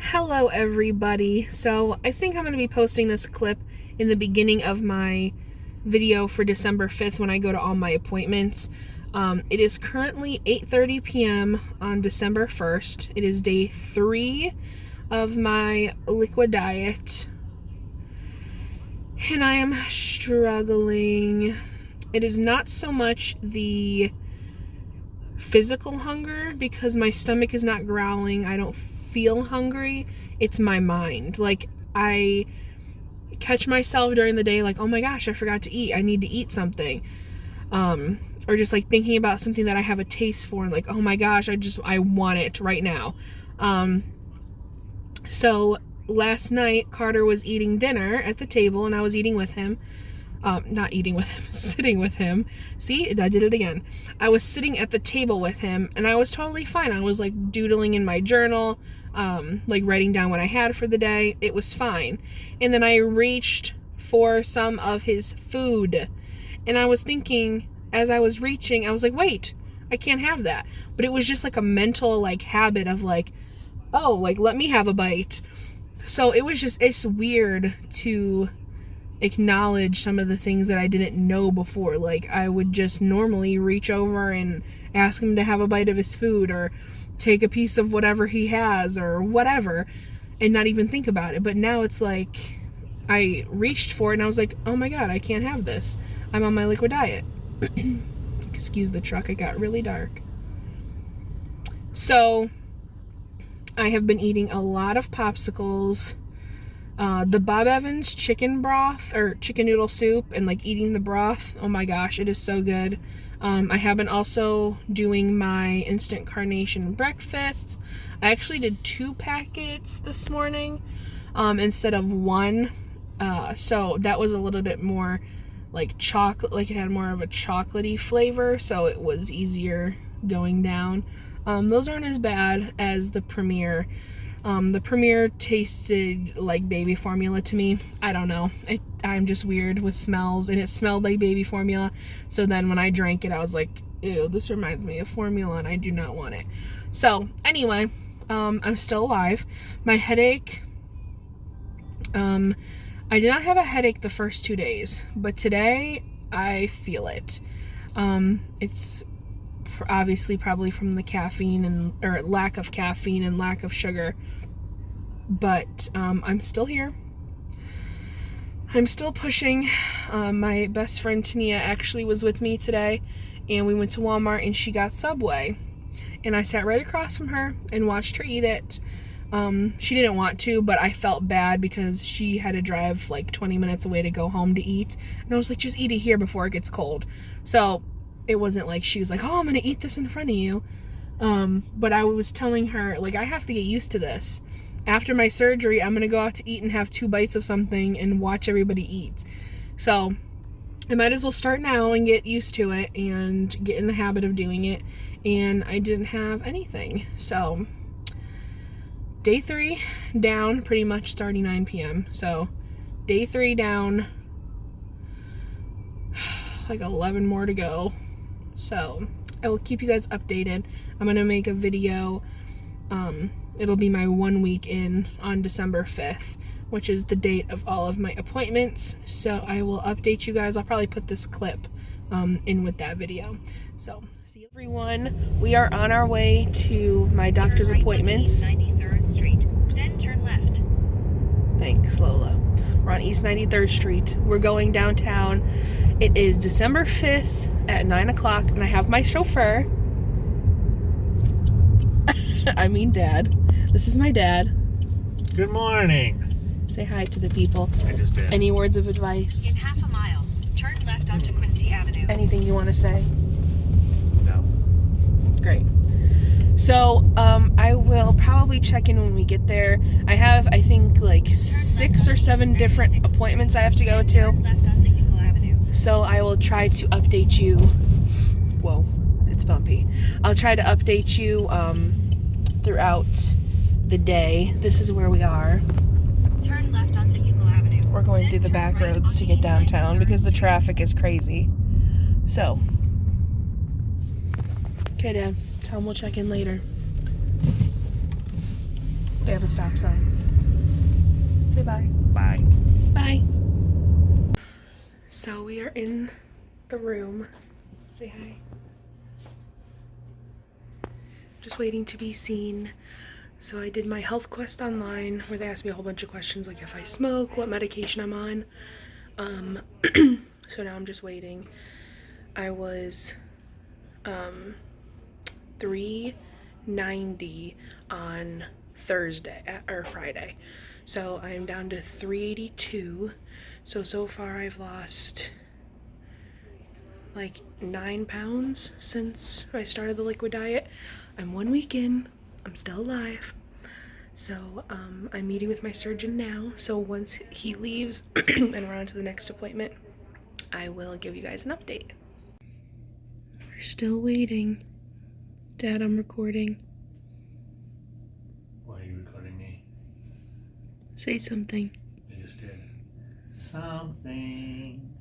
Hello everybody. So I think I'm going to be posting this clip in the beginning of my video for December 5th when I go to all my appointments. It is currently 8:30 p.m. on December 1st. It is day 3 of my liquid diet. And I am struggling. It is not so much the physical hunger because my stomach is not growling. I don't feel hungry. It's my mind. Like, I catch myself during the day like, oh my gosh, I forgot to eat. I need to eat something. Or just like thinking about something that I have a taste for and like, oh my gosh, I want it right now. So last night Carter was eating dinner at the table and I was eating with him. Not eating with him, sitting with him. See, I did it again. I was sitting at the table with him and I was totally fine. I was like doodling in my journal, like writing down what I had for the day. It was fine. And then I reached for some of his food and I was thinking, as I was reaching, I was like, wait, I can't have that. But it was just like a mental like habit of like, oh, like let me have a bite. So it was just, it's weird to acknowledge some of the things that I didn't know before. Like, I would just normally reach over and ask him to have a bite of his food or take a piece of whatever he has or whatever and not even think about it. But now it's like I reached for it and I was like, oh my god, I can't have this. I'm on my liquid diet. Excuse the truck, it got really dark. So I have been eating a lot of popsicles, the Bob Evans chicken broth or chicken noodle soup, and like eating the broth. Oh my gosh, it is so good. I have been also doing my instant carnation breakfasts. I actually did 2 packets this morning instead of 1. So that was a little bit more like chocolate, like it had more of a chocolatey flavor, so it was easier going down. Those aren't as bad as the Premier. The Premier tasted like baby formula to me. I don't know. I'm just weird with smells, and it smelled like baby formula. So then when I drank it, I was like, ew, this reminds me of formula, and I do not want it. So anyway, I'm still alive. My headache, I did not have a headache the first 2 days, but today I feel it. It's obviously probably from the caffeine or lack of caffeine and lack of sugar, but I'm still here. I'm still pushing. My best friend Tania actually was with me today, and we went to Walmart and she got Subway, and I sat right across from her and watched her eat it. She didn't want to, but I felt bad because she had to drive like 20 minutes away to go home to eat, and I was like, just eat it here before it gets cold. So it wasn't like she was like, oh, I'm gonna eat this in front of you. But I was telling her, like, I have to get used to this. After my surgery, I'm gonna go out to eat and have 2 bites of something and watch everybody eat. So I might as well start now and get used to it and get in the habit of doing it. And I didn't have anything. So day 3 down, pretty much starting 9 p.m. So day 3 down, like 11 more to go. So I will keep you guys updated. I'm gonna make a video. It'll be my 1 week in on December 5th, which is the date of all of my appointments. So I will update you guys. I'll probably put this clip in with that video. So see you everyone. We are on our way to my doctor's appointments. 93rd Street, then turn left. Thanks, Lola. We're on East 93rd Street. We're going downtown. It is December 5th at 9 o'clock, and I have my chauffeur. I mean dad. This is my dad. Good morning. Say hi to the people. I just did. Any words of advice? In half a mile, turn left onto Quincy Avenue. Anything you want to say? No. Great. So, I will probably check in when we get there. I have, I think, like 6 or 7 different appointments I have to go to. Turn left onto Eagle Avenue. So I will try to update you. Whoa, it's bumpy. I'll try to update you throughout the day. This is where we are. Turn left onto Eagle Avenue. We're going Then through the turn back right roads to onto get East downtown 93rd because the Street. traffic is crazy. So, okay, Dad. Tell him we'll check in later. They have a stop sign. Say bye. Bye. Bye. So we are in the room. Say hi. Just waiting to be seen. So I did my health quest online where they asked me a whole bunch of questions like if I smoke, what medication I'm on. So now I'm just waiting. I was 390 on Thursday or Friday. So I'm down to 382. So far I've lost like 9 pounds since I started the liquid diet. I'm 1 week in. I'm still alive. So I'm meeting with my surgeon now. So once he leaves and we're on to the next appointment, I will give you guys an update. We're still waiting. Dad, I'm recording. Why are you recording me? Say something. I just did. Something.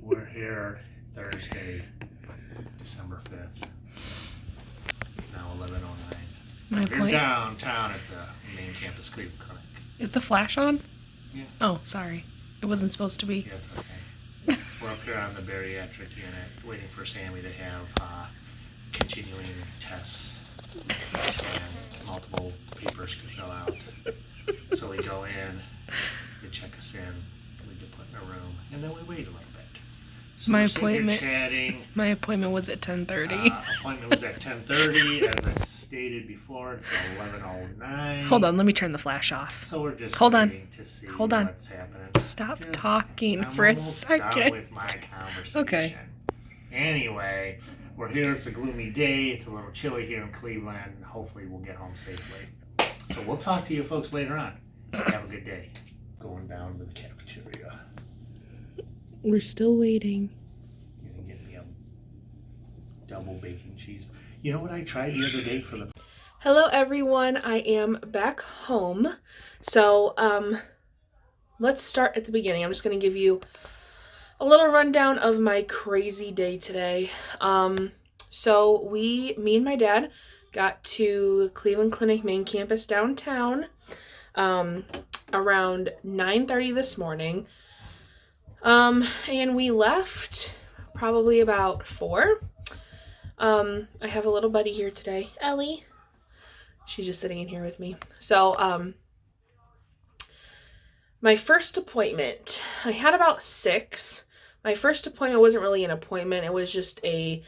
We're here Thursday, December 5th. It's now 11:09. My We're point downtown at the main campus Cleveland Clinic. is the flash on? Yeah. Oh, sorry. It wasn't supposed to be. Yeah, it's okay. We're up here on the bariatric unit waiting for Sammy to have continuing tests and multiple papers to fill out. So we go in, they check us in, we get put in a room, and then we wait a little bit. So My we're sitting here appointment- chatting. My appointment was at 10:30. Appointment was at 10:30. As I stated before, it's 11:09. Hold on, let me turn the flash off. So we're just Hold on. waiting to see Hold on. what's happening. Stop Just- talking I'm for a almost done second. with my conversation. Okay. Anyway, we're here. It's a gloomy day. It's a little chilly here in Cleveland. Hopefully, we'll get home safely. So we'll talk to you folks later on. Have a good day. Going down to the cafeteria. We're still waiting. You can get me a double bacon cheese. You know what I tried the other day for the... Hello everyone, I am back home. So, let's start at the beginning. I'm just going to give you a little rundown of my crazy day today. So me and my dad got to Cleveland Clinic main campus downtown, around 9:30 this morning. And we left probably about 4. I have a little buddy here today, Ellie. She's just sitting in here with me. So, my first appointment, I had about 6. My first appointment wasn't really an appointment. It was just a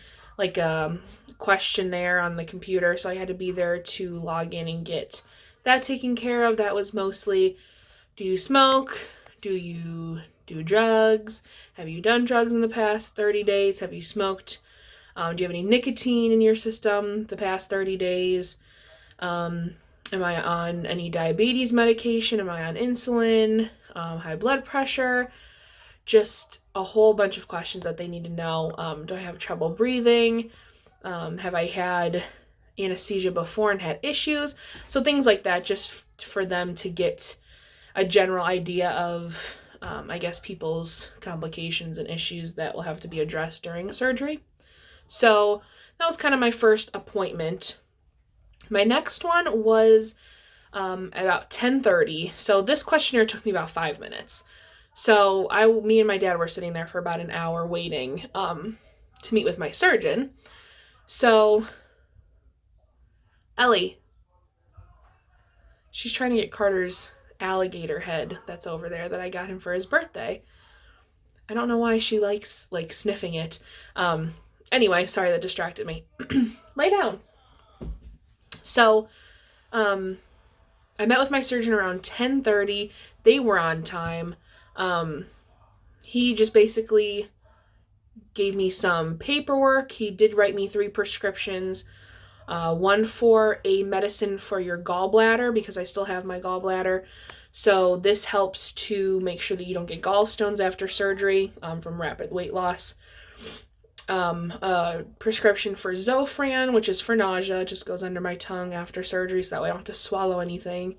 questionnaire on the computer. So I had to be there to log in and get that taken care of. That was mostly, do you smoke? Do you do drugs? Have you done drugs in the past 30 days? Have you smoked? Do you have any nicotine in your system the past 30 days? Am I on any diabetes medication? Am I on insulin? High blood pressure? Just a whole bunch of questions that they need to know. Do I have trouble breathing? Have I had anesthesia before and had issues? So things like that, just for them to get a general idea of, I guess, people's complications and issues that will have to be addressed during surgery. So that was kind of my first appointment. My next one was about 10:30. So this questionnaire took me about 5 minutes. So me and my dad were sitting there for about an hour waiting to meet with my surgeon. So Ellie, she's trying to get Carter's alligator head that's over there that I got him for his birthday. I don't know why she likes sniffing it. Anyway, sorry, that distracted me. Lay down. So, I met with my surgeon around 10:30. They were on time. He just basically gave me some paperwork. He did write me 3 prescriptions. One for a medicine for your gallbladder, because I still have my gallbladder. So this helps to make sure that you don't get gallstones after surgery from rapid weight loss. A prescription for Zofran, which is for nausea, just goes under my tongue after surgery, so that way I don't have to swallow anything.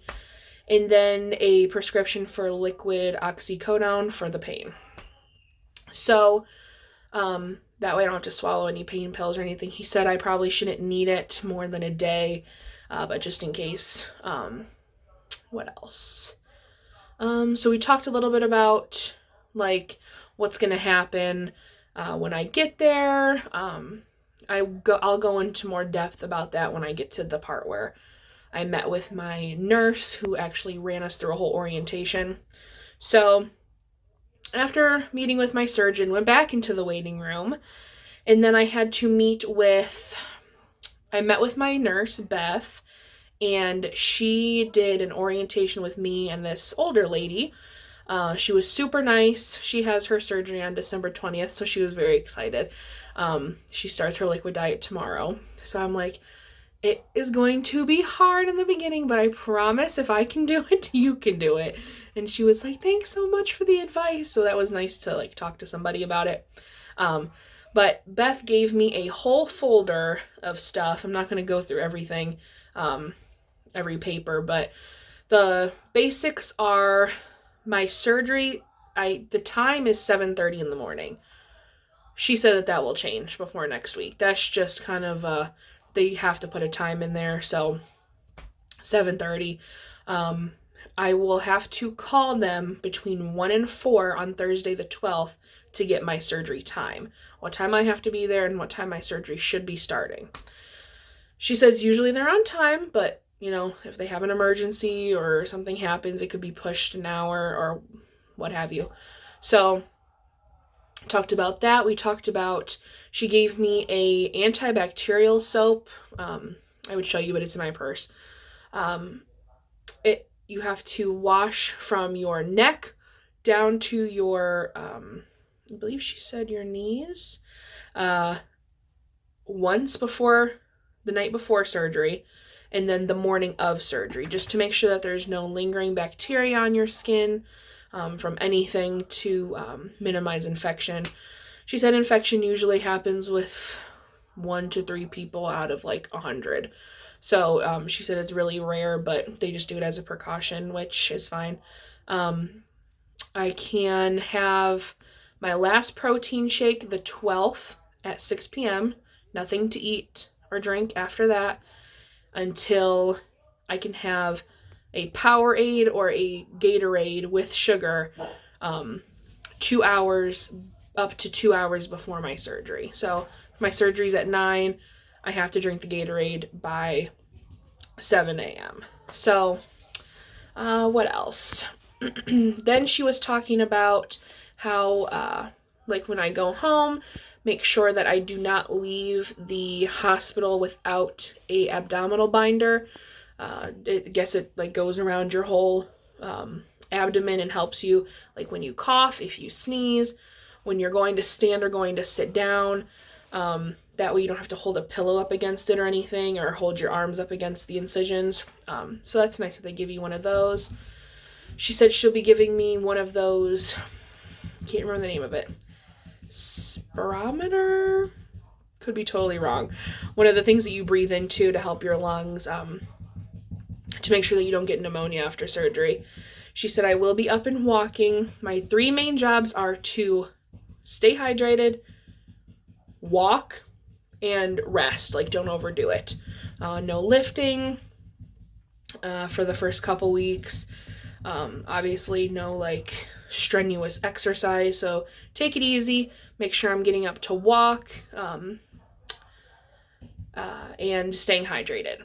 And then a prescription for liquid oxycodone for the pain. So, that way I don't have to swallow any pain pills or anything. He said I probably shouldn't need it more than a day. but just in case. What else? So we talked a little bit about like what's gonna happen when I get there. I'll go into more depth about that when I get to the part where I met with my nurse who actually ran us through a whole orientation. So after meeting with my surgeon, went back into the waiting room, and then I had to I met with my nurse, Beth, and she did an orientation with me and this older lady. She was super nice. She has her surgery on December 20th, so she was very excited. She starts her liquid diet tomorrow. So I'm like, it is going to be hard in the beginning, but I promise if I can do it, you can do it. And she was like, thanks so much for the advice. So that was nice to like talk to somebody about it. But Beth gave me a whole folder of stuff. I'm not going to go through everything, every paper, but the basics are my surgery. The time is 7:30 in the morning. She said that will change before next week. That's just kind of, they have to put a time in there. So 7:30. I will have to call them between 1 and 4 on Thursday the 12th to get my surgery time. What time I have to be there and what time my surgery should be starting. She says usually they're on time, but you know, if they have an emergency or something happens, it could be pushed an hour or what have you. So talked about that. We talked about, she gave me a antibacterial soap. I would show you, but it's in my purse. You have to wash from your neck down to your, I believe she said your knees, once before, the night before surgery, and then the morning of surgery, just to make sure that there's no lingering bacteria on your skin from anything to minimize infection. She said infection usually happens with 1 to 3 people out of like 100. So she said it's really rare, but they just do it as a precaution, which is fine. I can have my last protein shake the 12th at 6 p.m. Nothing to eat or drink after that until I can have a Powerade or a Gatorade with sugar 2 hours, up to 2 hours before my surgery. So if my surgery's at 9, I have to drink the Gatorade by 7 a.m. So what else? Then she was talking about how like when I go home, make sure that I do not leave the hospital without a abdominal binder. I guess it like goes around your whole abdomen and helps you like when you cough, if you sneeze, when you're going to stand or going to sit down. That way you don't have to hold a pillow up against it or anything, or hold your arms up against the incisions. So that's nice that they give you one of those. She said she'll be giving me one of those, can't remember the name of it, spirometer? Could be totally wrong. One of the things that you breathe into to help your lungs, to make sure that you don't get pneumonia after surgery. She said I will be up and walking. My 3 main jobs are to stay hydrated, walk, and rest. Like, don't overdo it. No lifting for the first couple weeks. Obviously, no like strenuous exercise. So take it easy. Make sure I'm getting up to walk and staying hydrated.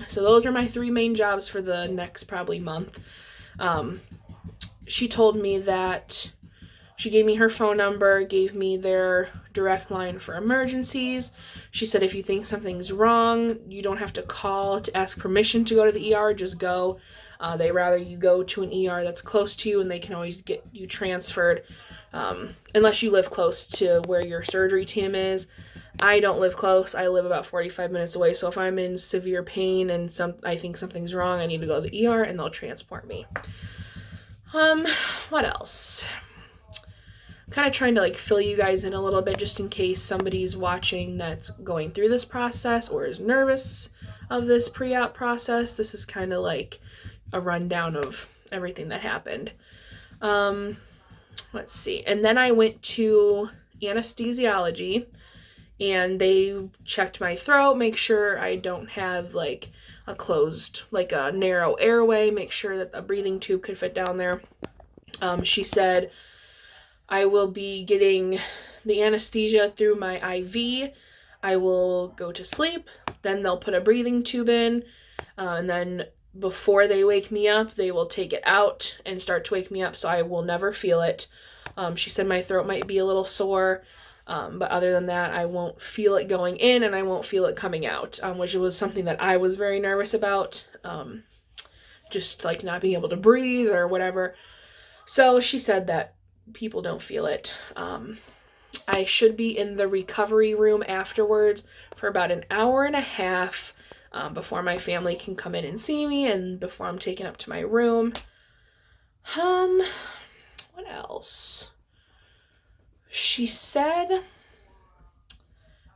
So those are my 3 main jobs for the next probably month. She told me that she gave me her phone number, gave me their direct line for emergencies. She said if you think something's wrong, you don't have to call to ask permission to go to the ER, just go. They rather you go to an ER that's close to you, and they can always get you transferred, unless you live close to where your surgery team is. I don't live close. I live about 45 minutes away, so if I'm in severe pain and I think something's wrong, I need to go to the ER, and they'll transport me. What else? Kind of trying to like fill you guys in a little bit just in case somebody's watching that's going through this process or is nervous of this pre-op process. This is kind of like a rundown of everything that happened. Let's see. And then I went to anesthesiology, and they checked my throat, make sure I don't have like a closed, like a narrow airway, make sure that the breathing tube could fit down there. She said I will be getting the anesthesia through my IV. I will go to sleep. Then they'll put a breathing tube in. And then before they wake me up, they will take it out and start to wake me up, so I will never feel it. She said my throat might be a little sore, but other than that, I won't feel it going in and I won't feel it coming out, which was something that I was very nervous about, just like not being able to breathe or whatever. So she said that people don't feel it. I should be in the recovery room afterwards for about an hour and a half before my family can come in and see me and before I'm taken up to my room. What else? She said,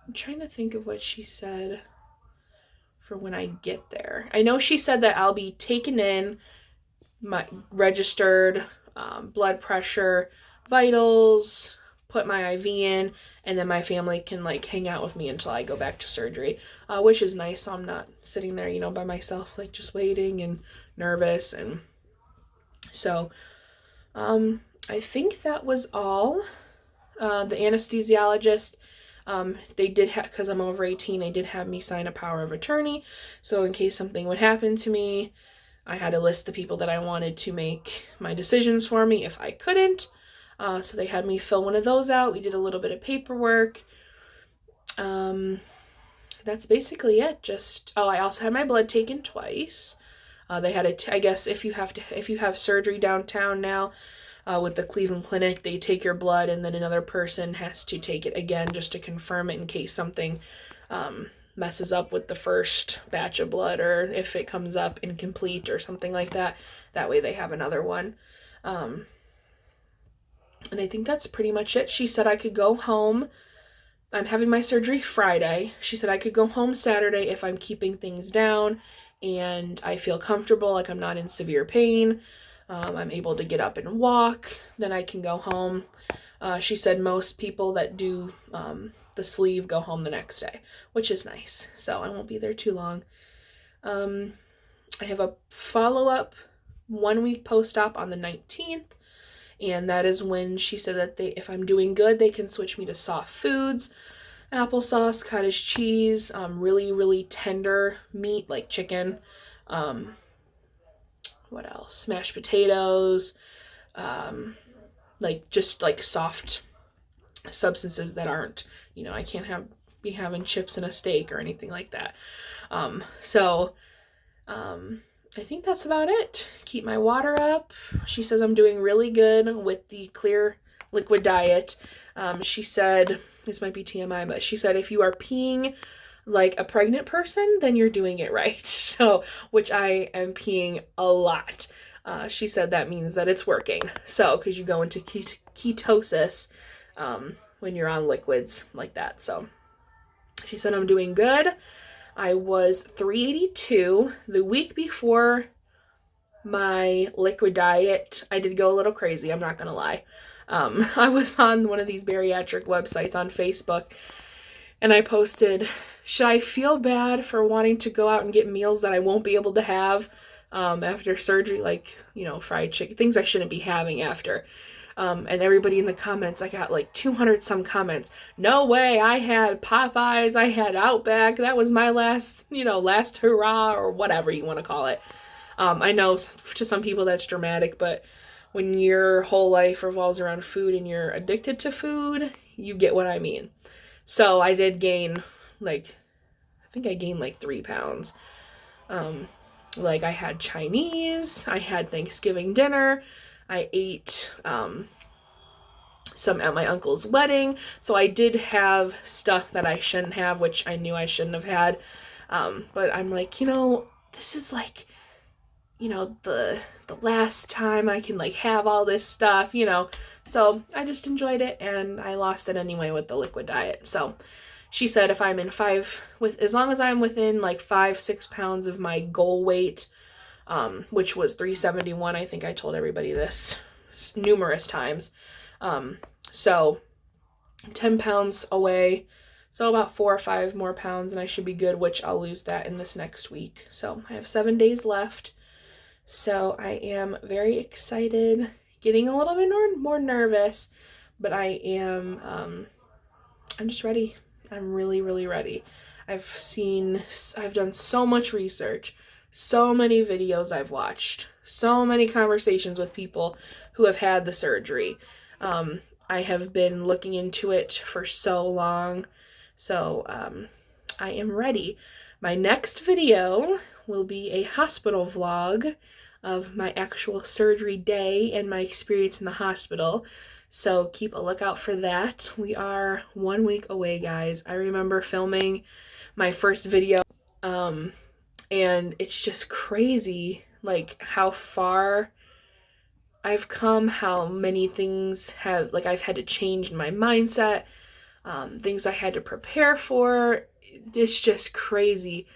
I'm trying to think of what she said for when I get there. I know she said that I'll be taken in, my registered, blood pressure, vitals, put my IV in, and then my family can like hang out with me until I go back to surgery, which is nice, so I'm not sitting there, you know, by myself, like just waiting and nervous. And so I think that was all. The anesthesiologist, they did have, because I'm over 18, they did have me sign a power of attorney, so in case something would happen to me, I had to list the people that I wanted to make my decisions for me if I couldn't. So they had me fill one of those out. We did a little bit of paperwork. That's basically it. I also had my blood taken twice. They had I guess if you have surgery downtown now, with the Cleveland Clinic, they take your blood and then another person has to take it again just to confirm it in case something messes up with the first batch of blood, or if it comes up incomplete or something like that. That way they have another one. And I think that's pretty much it. She said I could go home. I'm having my surgery Friday. She said I could go home Saturday if I'm keeping things down and I feel comfortable, like I'm not in severe pain. I'm able to get up and walk. Then I can go home. She said most people that do the sleeve go home the next day, which is nice. So I won't be there too long. I have a follow-up 1 week post-op on the 19th. And that is when she said that if I'm doing good, they can switch me to soft foods, applesauce, cottage cheese, really, really tender meat like chicken. What else? Mashed potatoes, like just like soft substances that aren't, you know, I can't be having chips and a steak or anything like that. I think that's about it. Keep my water up. She says I'm doing really good with the clear liquid diet. She said, this might be TMI, but she said if you are peeing like a pregnant person, then you're doing it right. So, which I am peeing a lot. She said that means that it's working. So, because you go into ketosis when you're on liquids like that. So, she said I'm doing good. I was 382 the week before my liquid diet. I did go a little crazy, I'm not gonna lie. I was on one of these bariatric websites on Facebook and I posted, should I feel bad for wanting to go out and get meals that I won't be able to have after surgery, like, you know, fried chicken, things I shouldn't be having after. And everybody in the comments, I got like 200 some comments. No way, I had Popeyes, I had Outback, that was my last hurrah, or whatever you want to call it. I know to some people that's dramatic, but when your whole life revolves around food and you're addicted to food, you get what I mean. So I did gain I think I gained like 3 pounds. Like I had Chinese, I had Thanksgiving dinner, I ate some at my uncle's wedding. So I did have stuff that I shouldn't have, which I knew I shouldn't have had. But I'm like, this is like, the last time I can like have all this stuff, So I just enjoyed it and I lost it anyway with the liquid diet. So she said if I'm as long as I'm within like 5-6 pounds of my goal weight, which was 371. I think I told everybody this numerous times. So 10 pounds away So about 4 or 5 more pounds and I should be good, which I'll lose that in this next week. So I have 7 days left. So I am very excited, getting a little bit more nervous, but I'm just ready. I'm really, really ready. I've done so much research, so many videos I've watched, so many conversations with people who have had the surgery. I have been looking into it for so long, so I am ready. My next video will be a hospital vlog of my actual surgery day and my experience in the hospital. So keep a lookout for that. We are 1 week away, guys. I remember filming my first video, and it's just crazy, like how far I've come, how many things I've had to change in my mindset, things I had to prepare for. It's just crazy.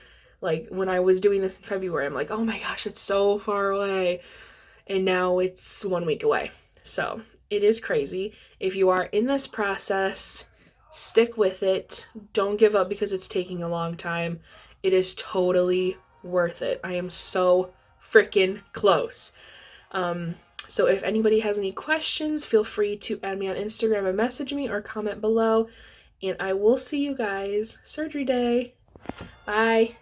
Like when I was doing this in February, I'm like, oh my gosh, it's so far away. And now it's 1 week away. So it is crazy. If you are in this process, stick with it. Don't give up because it's taking a long time. It is totally worth it. I am so freaking close. So if anybody has any questions, feel free to add me on Instagram and message me or comment below. And I will see you guys surgery day. Bye.